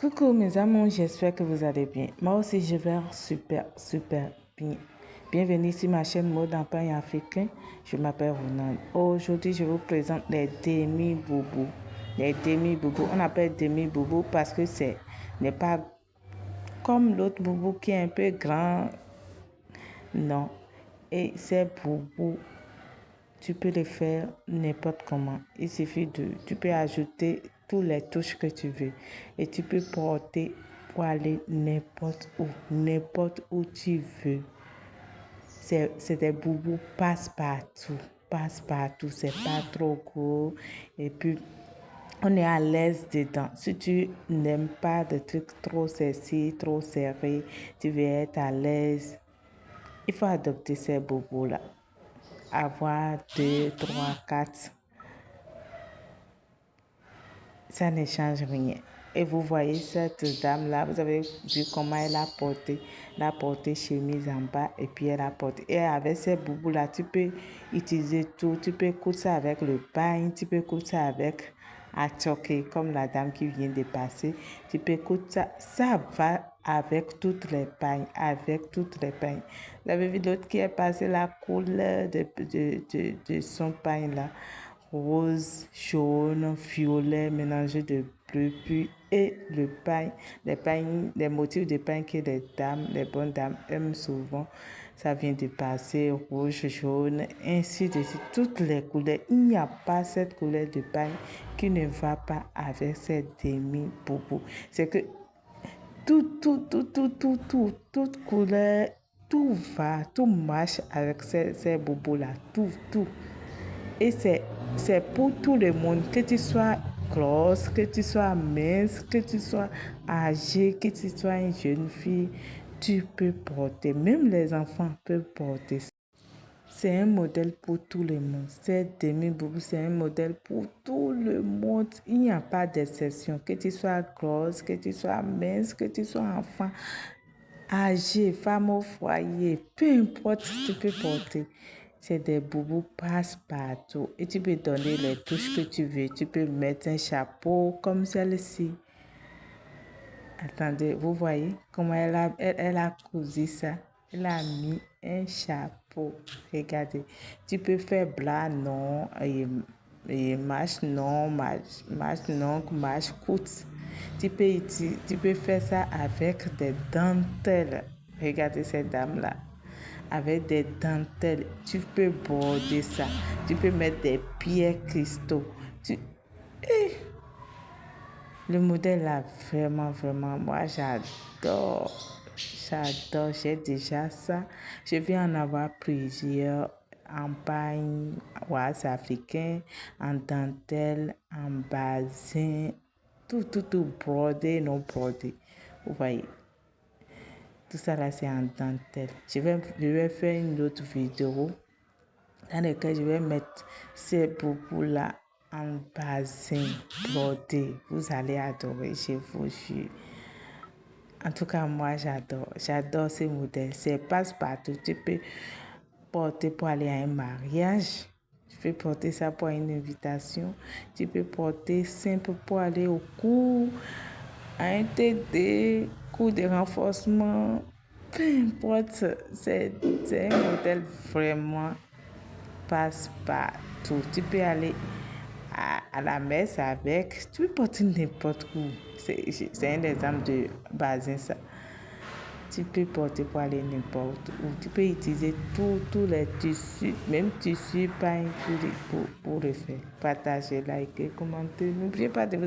Coucou mes amours, j'espère que vous allez bien. Moi aussi je vais super bien. Bienvenue sur ma chaîne Mode en pain africain. Je m'appelle Ronan. Aujourd'hui je vous présente les demi-boubous. Les demi-boubous, on appelle demi-boubous parce que n'est pas comme l'autre boubou qui est un peu grand. Non. Et ces boubous, tu peux les faire n'importe comment. Il suffit tu peux ajouter toutes les touches que tu veux. Et tu peux porter pour aller n'importe où tu veux. C'est des boubous passe-partout. Passe-partout, c'est pas trop gros. Et puis, on est à l'aise dedans. Si tu n'aimes pas des trucs trop sexy, trop serrés, tu veux être à l'aise. Il faut adopter ces boubous-là. Avoir 2, 3, 4, ça ne change rien. Et vous voyez cette dame-là, vous avez vu comment elle a porté. Elle a porté chemise en bas et puis elle a porté. Et avec ces boubous-là, tu peux utiliser tout. Tu peux coudre ça avec le pain, tu peux coudre ça avec à choquer, comme la dame qui vient de passer. Tu peux coudre ça. Ça va avec toutes les pailles, avec toutes les pailles. Vous avez vu l'autre qui est passé la couleur de son pain là. Rose, jaune, violet, mélangé de bleu, puis et le pain, les motifs de pain que les bonnes dames aiment souvent. Ça vient de passer rouge, jaune, ainsi de suite, toutes les couleurs. Il n'y a pas cette couleur de pain qui ne va pas avec cette demi-boubou. C'est que toute couleur, tout va, tout marche avec ces boubous-là, tout. Et c'est pour tout le monde, que tu sois grosse, que tu sois mince, que tu sois âgée, que tu sois une jeune fille, tu peux porter. Même les enfants peuvent porter. C'est un modèle pour tout le monde. Cette demi-boubou, c'est un modèle pour tout le monde. Il n'y a pas d'exception. Que tu sois grosse, que tu sois mince, que tu sois enfant, âgé, femme au foyer, peu importe, tu peux porter. C'est des boubous passe-partout. Et tu peux donner les touches que tu veux. Tu peux mettre un chapeau comme celle-ci. Attendez, vous voyez comment elle a cousu ça? Elle a mis un chapeau. Regardez. Tu peux faire blanc, non, et manche, non, manche longue, manche courte. Tu peux faire ça avec des dentelles. Regardez cette dame-là. Avec des dentelles, tu peux border ça. Tu peux mettre des pierres cristaux. Le modèle là, vraiment, moi j'adore. J'ai déjà ça. Je vais en avoir plusieurs en pagne, oise africain, en dentelle, en bazin, tout brodé, non brodé. Vous voyez. Tout ça là, c'est en dentelle. Je vais faire une autre vidéo dans laquelle je vais mettre ces boubous là en bazin brodé. Vous allez adorer, je vous jure. En tout cas, moi, j'adore ces modèles. C'est passe-partout. Tu peux porter pour aller à un mariage. Tu peux porter ça pour une invitation. Tu peux porter simple pour aller au cours, à un TD, cours de renforcement. Peu importe, c'est un modèle vraiment passe-partout. Tu peux aller à la messe avec. Tu peux porter n'importe où. C'est un exemple de bazin, ça. Tu peux porter pour aller n'importe où. Tu peux utiliser tous les tissus, même tissus pain pour le faire. Partagez, likez, commentez. N'oubliez pas de vous